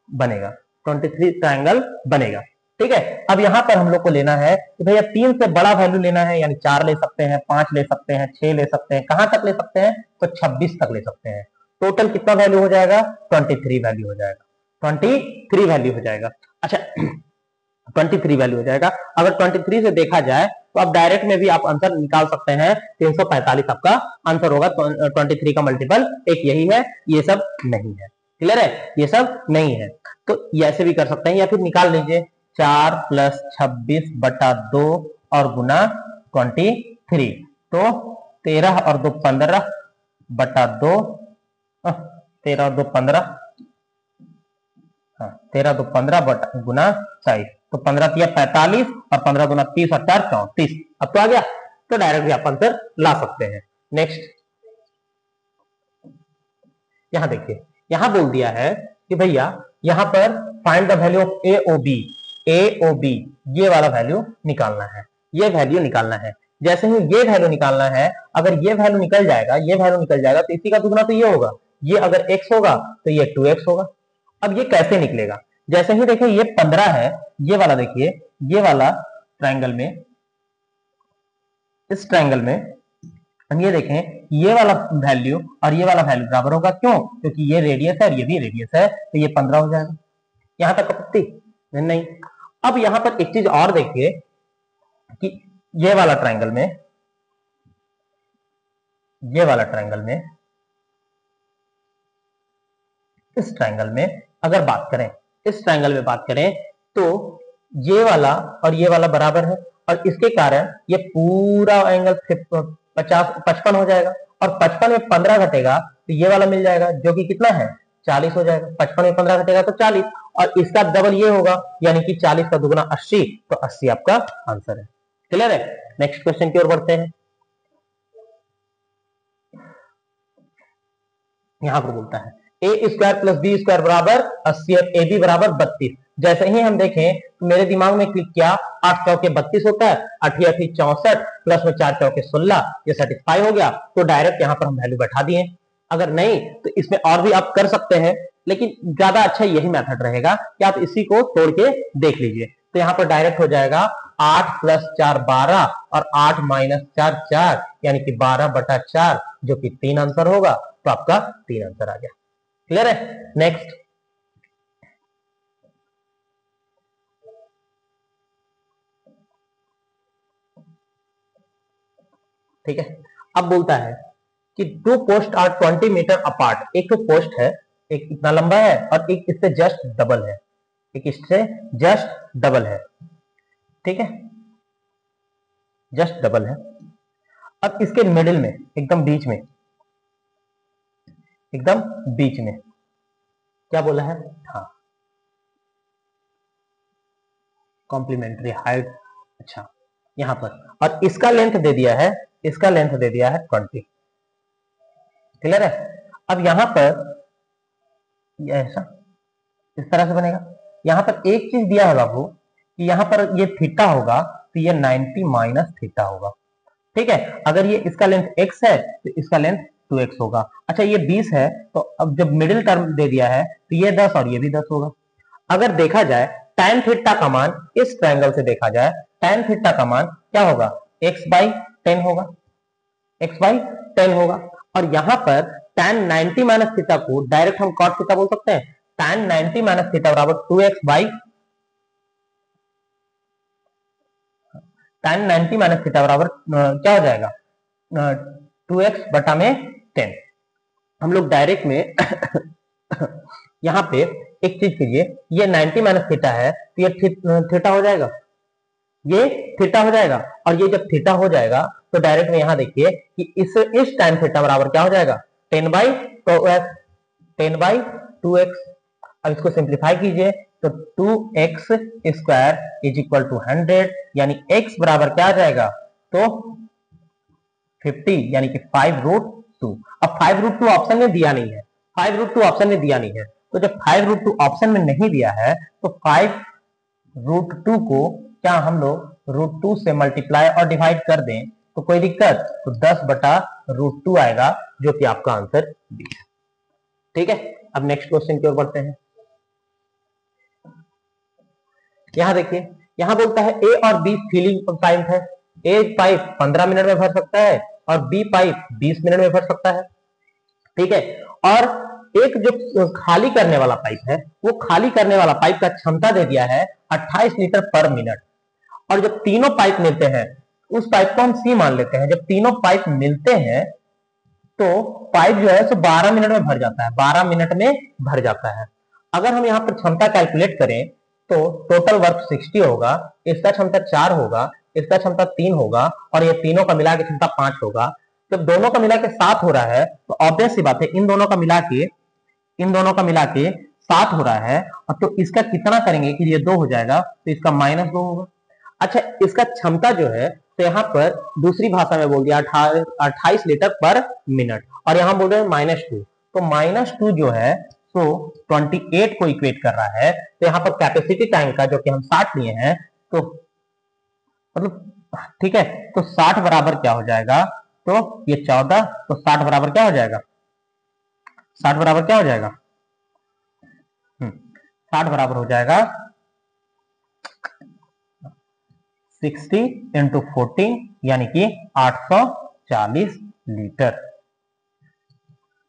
S1: बनेगा, 23 ट्राइंगल बनेगा। ठीक है, अब यहाँ पर हम लोग को लेना है कि भैया 3 से बड़ा वैल्यू लेना है, यानी 4 ले सकते हैं, 5 ले सकते हैं, 6 ले सकते हैं, कहां तक ले सकते हैं, तो 26 तक ले सकते हैं। टोटल कितना वैल्यू हो जाएगा, 23 वैल्यू हो जाएगा, 23 वैल्यू हो जाएगा। अच्छा 23 वैल्यू हो जाएगा। अगर 23 से देखा जाए तो आप डायरेक्ट में भी आप आंसर निकाल सकते हैं, 345 आपका आंसर होगा। 23 का मल्टीपल एक यही है, ये सब नहीं है। क्लियर है, ये सब नहीं है, तो ऐसे भी कर सकते हैं, या फिर निकाल लीजिए 4 प्लस 26 बटा 2 और गुना 23, तो 13 और 2 15 बटा 2, 13 और 2 15, हाँ 13 2 15 बटा गुना 40, तो 15 तिया 45 और 15 गुना 30 और 4 34। अब तो आ गया, तो डायरेक्ट भी आप आंसर ला सकते हैं। नेक्स्ट, यहां देखिए, यहां बोल दिया है कि भैया यहां पर find the value of A O B, A O B ये वाला वैल्यू निकालना है, ये वैल्यू निकालना है। जैसे ही ये वैल्यू निकालना है, अगर ये वैल्यू निकल जाएगा, ये वैल्यू निकल जाएगा, तो इसी का दुगना तो ये होगा, ये अगर x होगा तो ये 2x होगा। अब ये कैसे निकलेगा, जैसे ही देखिए ये 15 है, ये वाला देखिए, ये वाला ट्रायंगल में, इस ट्रायंगल में हम ये देखें, ये वाला वैल्यू और ये वाला वैल्यू बराबर होगा, क्यों, क्योंकि ये रेडियस है और ये भी रेडियस है, तो ये 15 हो जाएगा। यहां तक पत्ती नहीं। अब यहां पर एक चीज और देखिए कि ये वाला ट्रायंगल में, ये वाला ट्रायंगल में, इस ट्रायंगल में अगर बात करें, इस ट्रायंगल में बात करें, तो ये वाला और ये वाला बराबर है, और इसके कारण ये पूरा एंगल 55 हो जाएगा, और 55 में 15 घटेगा तो ये वाला मिल जाएगा, जो कि कितना है 40 हो जाएगा। 55 में 15 घटेगा तो 40, और इसका डबल ये होगा, यानी कि 40 का दुगना 80, तो 80 आपका आंसर है। क्लियर है, नेक्स्ट क्वेश्चन की ओर बढ़ते हैं। यहां पर बोलता है ए स्क्वायर प्लस बी स्क्वायर बराबर 80 और ए बी बराबर 32। जैसे ही हम देखें तो मेरे दिमाग में क्लिक किया, 8 चौके 32 होता है, 8 8 64 प्लस में 4 चौके 16, ये सेटिस्फाई हो गया, तो डायरेक्ट यहां पर हम वैल्यू बैठा दिए। अगर नहीं तो इसमें और भी आप कर सकते हैं, लेकिन ज्यादा अच्छा यही मेथड रहेगा कि आप इसी को तोड़ के देख लीजिए। तो यहाँ पर डायरेक्ट हो जाएगा 8 प्लस 4 12 और 8 माइनस 4 4, यानी कि 12 बटा 4, जो कि 3 आंसर होगा, तो आपका 3 आंसर आ गया। क्लियर है, नेक्स्ट, ठीक है। अब बोलता है कि 2 पोस्ट आर 20 मीटर अपार्ट, एक तो पोस्ट है, एक इतना लंबा है और एक इससे जस्ट डबल है, एक इससे जस्ट डबल है, ठीक है, जस्ट डबल है। अब इसके मिडिल में, एकदम बीच में, एकदम बीच में क्या बोला है, हाँ कॉम्प्लीमेंट्री हाइट, अच्छा यहां पर, और इसका लेंथ दे दिया है, इसका लेंथ दे दिया है 20। क्लियर है। अब यहां पर ऐसा इस तरह से बनेगा। यहां पर एक चीज दिया है बाबू कि यहां पर ये थीटा होगा, तो ये 90 माइनस थीटा होगा, ठीक है। अगर ये इसका लेंथ x है तो इसका लेंथ 2x होगा। अच्छा ये 20 है, तो अब जब मिडिल टर्म दे दिया है तो ये 10 और ये भी 10 होगा। अगर देखा जाए tan थीटा का मान, इस ट्रायंगल से देखा जाए tan थीटा का मान क्या होगा, x बाई 10 होगा, x बाई 10 होगा। और यहां पर tan 90 माइनस थीटा को डायरेक्ट हम cot थीटा बोल सकते हैं। tan 90 माइनस थीटा बराबर 2x by tan 90 minus theta बराबर क्या हो जाएगा 2x बटा में 10। हम लोग डायरेक्ट में यहाँ पे एक चीज कीजिए, ये 90 माइनस थीटा है तो ये थीटा हो जाएगा, ये थीटा हो जाएगा, और ये जब थीटा हो जाएगा तो डायरेक्ट में यहां देखिए कि इस टाइम थीटा बराबर क्या हो जाएगा 10/2x। अब इसको सिंप्लीफाई कीजिए तो 2x square is equal to 100, यानी x बराबर क्या आ जाएगा तो 50, यानी कि 5√2। अब 5√2 ऑप्शन में दिया नहीं है, 5√2 ऑप्शन में दिया नहीं है, तो जब 5√2 ऑप्शन में नहीं दिया है तो 5√2 को क्या हम लोग √2 से मल्टीप्लाई और डिवाइड कर दें तो कोई दिक्कत, तो 10/√2 आएगा, जो कि आपका आंसर बी है। ठीक है, अब नेक्स्ट क्वेश्चन की ओर बढ़ते हैं। यहां देखिए, यहां बोलता है ए और बी फिलिंग पाइप है। ए पाइप 15 मिनट में भर सकता है और बी पाइप 20 मिनट में भर सकता है। ठीक है, और एक जो खाली करने वाला पाइप है, वो खाली करने वाला पाइप का क्षमता दे दिया है 28 लीटर पर मिनट। और जब तीनों पाइप मिलते हैं, उस पाइप को हम सी मान लेते हैं, जब तीनों पाइप मिलते हैं तो पाइप जो है सो 12 मिनट में भर जाता है, 12 मिनट में भर जाता है। अगर हम यहाँ पर क्षमता कैलकुलेट करें तो टोटल वर्क 60 होगा, इसका क्षमता 4 होगा, इसका क्षमता 3 होगा, और ये तीनों का मिला के क्षमता 5 होगा। जब दोनों का मिला के 7 हो रहा है तो ऑब्वियस सी बात है इन दोनों का मिला के 7 हो रहा है, और तो इसका कितना करेंगे कि ये 2 हो जाएगा, तो इसका -2 होगा। अच्छा, इसका क्षमता जो है तो यहाँ पर दूसरी भाषा में बोल दिया 28 लीटर पर मिनट, और यहाँ बोल रहे हैं -2, तो -2 जो है तो 28 को इक्वेट कर रहा है। तो यहाँ पर कैपेसिटी टैंक का जो कि हम 60 लिए हैं, तो मतलब ठीक है, तो 60 बराबर क्या हो जाएगा, तो ये 14, तो 60 बराबर क्या हो जाएगा, 60 बराबर क्या हो जाएगा 60 बराबर हो जाएगा 60 इंटू 14, यानी कि 840 लीटर,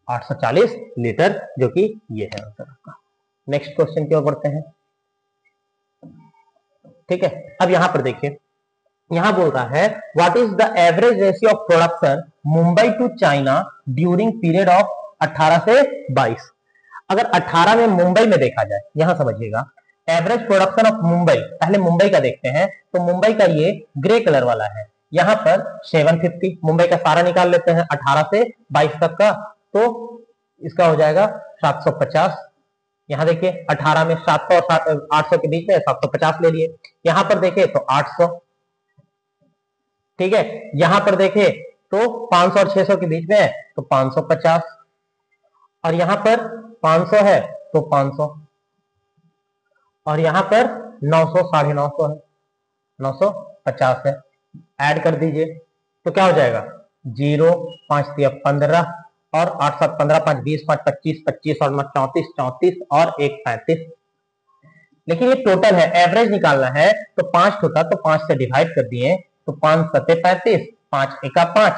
S1: 840 लीटर, जो कि ये है आंसर आपका। नेक्स्ट क्वेश्चन की ओर बढ़ते हैं। ठीक है, अब यहां पर देखिए, यहां बोल रहा है what is the average ratio of production Mumbai to China during period of 18 से 22। अगर 18 में मुंबई में देखा जाए, यहां समझिएगा, एवरेज प्रोडक्शन ऑफ मुंबई, पहले मुंबई का देखते हैं, तो मुंबई का ये ग्रे कलर वाला है, यहां पर 750, मुंबई का सारा निकाल लेते हैं 18 से 22 तक का, तो इसका हो जाएगा 750। यहां देखिए 18 में 700 और 800 के बीच में 750 ले लिए, यहां पर देखे तो 800। ठीक है, यहां पर देखे तो 500 और 600 के बीच में है तो 550, और यहां पर 500 है तो 500, और यहां पर 900 950 है, 950 है, ऐड कर दीजिए तो क्या हो जाएगा 0, 5 × 15, और 8 7 15, 5 20, 5 25, 25 और 9 34, 34 और 1 35। लेकिन ये टोटल है, एवरेज निकालना है तो 5 होता तो 5 से डिवाइड कर दिए तो 5 7 35, 5 1 5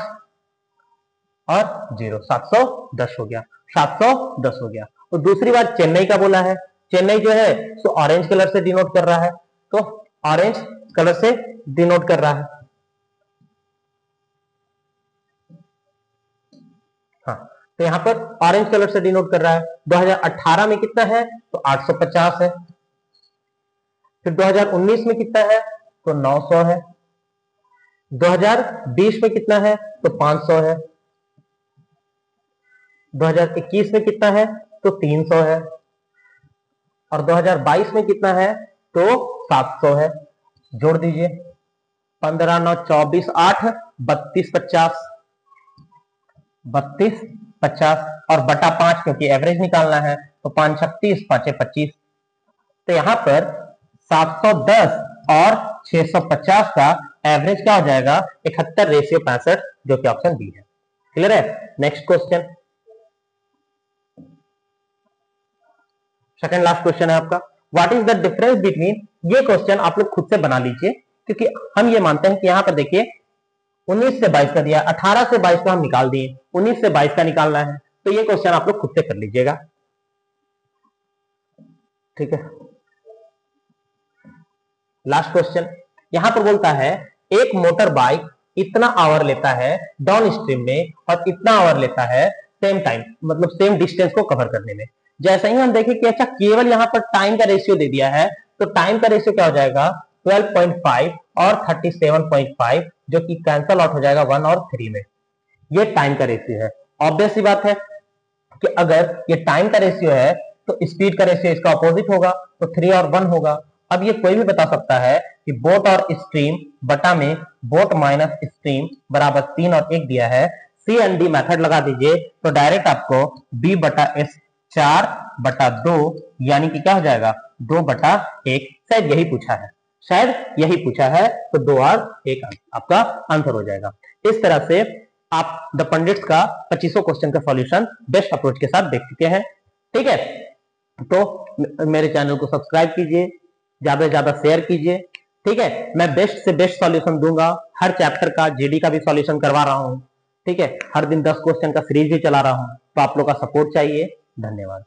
S1: और 0, 710 हो गया, 710 हो गया। और दूसरी बात चेन्नई का बोला है, चेन्नई जो है तो ऑरेंज कलर से डिनोट कर रहा है, तो ऑरेंज कलर से डिनोट कर रहा है। हाँ, तो यहां पर ऑरेंज कलर से डिनोट कर रहा है। 2018 में कितना है तो 850 है, फिर 2019 में कितना है तो 900 है, 2020 में कितना है तो 500 है, 2021 में कितना है तो 300 है, और 2022 में कितना है तो 700 है। जोड़ दीजिए 15 9 24 8 32 50, 32 50 और बटा 5, क्योंकि एवरेज निकालना है तो 5 36, 5 25। तो यहां पर 710 और 650 का एवरेज क्या हो जाएगा 71:65, जो कि ऑप्शन बी है। क्लियर है। Next question, second last question है आपका, what is the difference between, ये क्वेश्चन आप लोग खुद से बना लीजिए, क्योंकि हम ये मानते हैं कि यहां पर देखिए 19 से 22 का दिया, 18 से 22 का हम निकाल दिए, 19 से 22 का निकालना है। तो ये क्वेश्चन आप लोग खुद से कर लीजिएगा, ठीक है। लास्ट क्वेश्चन यहां पर बोलता है एक मोटर बाइक इतना आवर लेता है डाउन स्ट्रीम में और इतना आवर लेता है सेम टाइम, मतलब सेम डिस्टेंस को कवर करने में। जैसे ही हम देखें कि अच्छा केवल यहां पर टाइम का रेशियो दे दिया है, तो टाइम का रेशियो क्या हो जाएगा 12.5 और 37.5, जो कि कैंसल आउट हो जाएगा 1 और 3 में। ये टाइम का रेशियो है। ऑब्वियस सी बात है कि अगर ये टाइम का रेशियो है तो स्पीड का रेशियो इसका अपोजिट होगा, तो 3 और 1 होगा। अब ये कोई भी बता सकता है कि बोट और स्ट्रीम बटा में बोट माइनस स्ट्रीम बराबर 3 और 1 दिया है। सी एंड डी मेथड लगा दीजिए तो डायरेक्ट आपको बी बटा एस 4 बटा 2 यानी कि क्या हो जाएगा 2 बटा 1। शायद यही पूछा है, शायद यही पूछा है, तो 2 और 1 आपका आंसर हो जाएगा। इस तरह से आप द पंडित्स का 2500 क्वेश्चन का सॉल्यूशन बेस्ट अप्रोच के साथ देख चुके हैं, ठीक है। तो मेरे चैनल को सब्सक्राइब कीजिए, ज्यादा से ज्यादा शेयर कीजिए, ठीक है। मैं बेस्ट से बेस्ट सॉल्यूशन दूंगा, हर चैप्टर का जीडी का भी सॉल्यूशन करवा रहा हूं, ठीक है। हर दिन 10 क्वेश्चन का सीरीज भी चला रहा हूं, तो आप लोग का सपोर्ट चाहिए। धन्यवाद।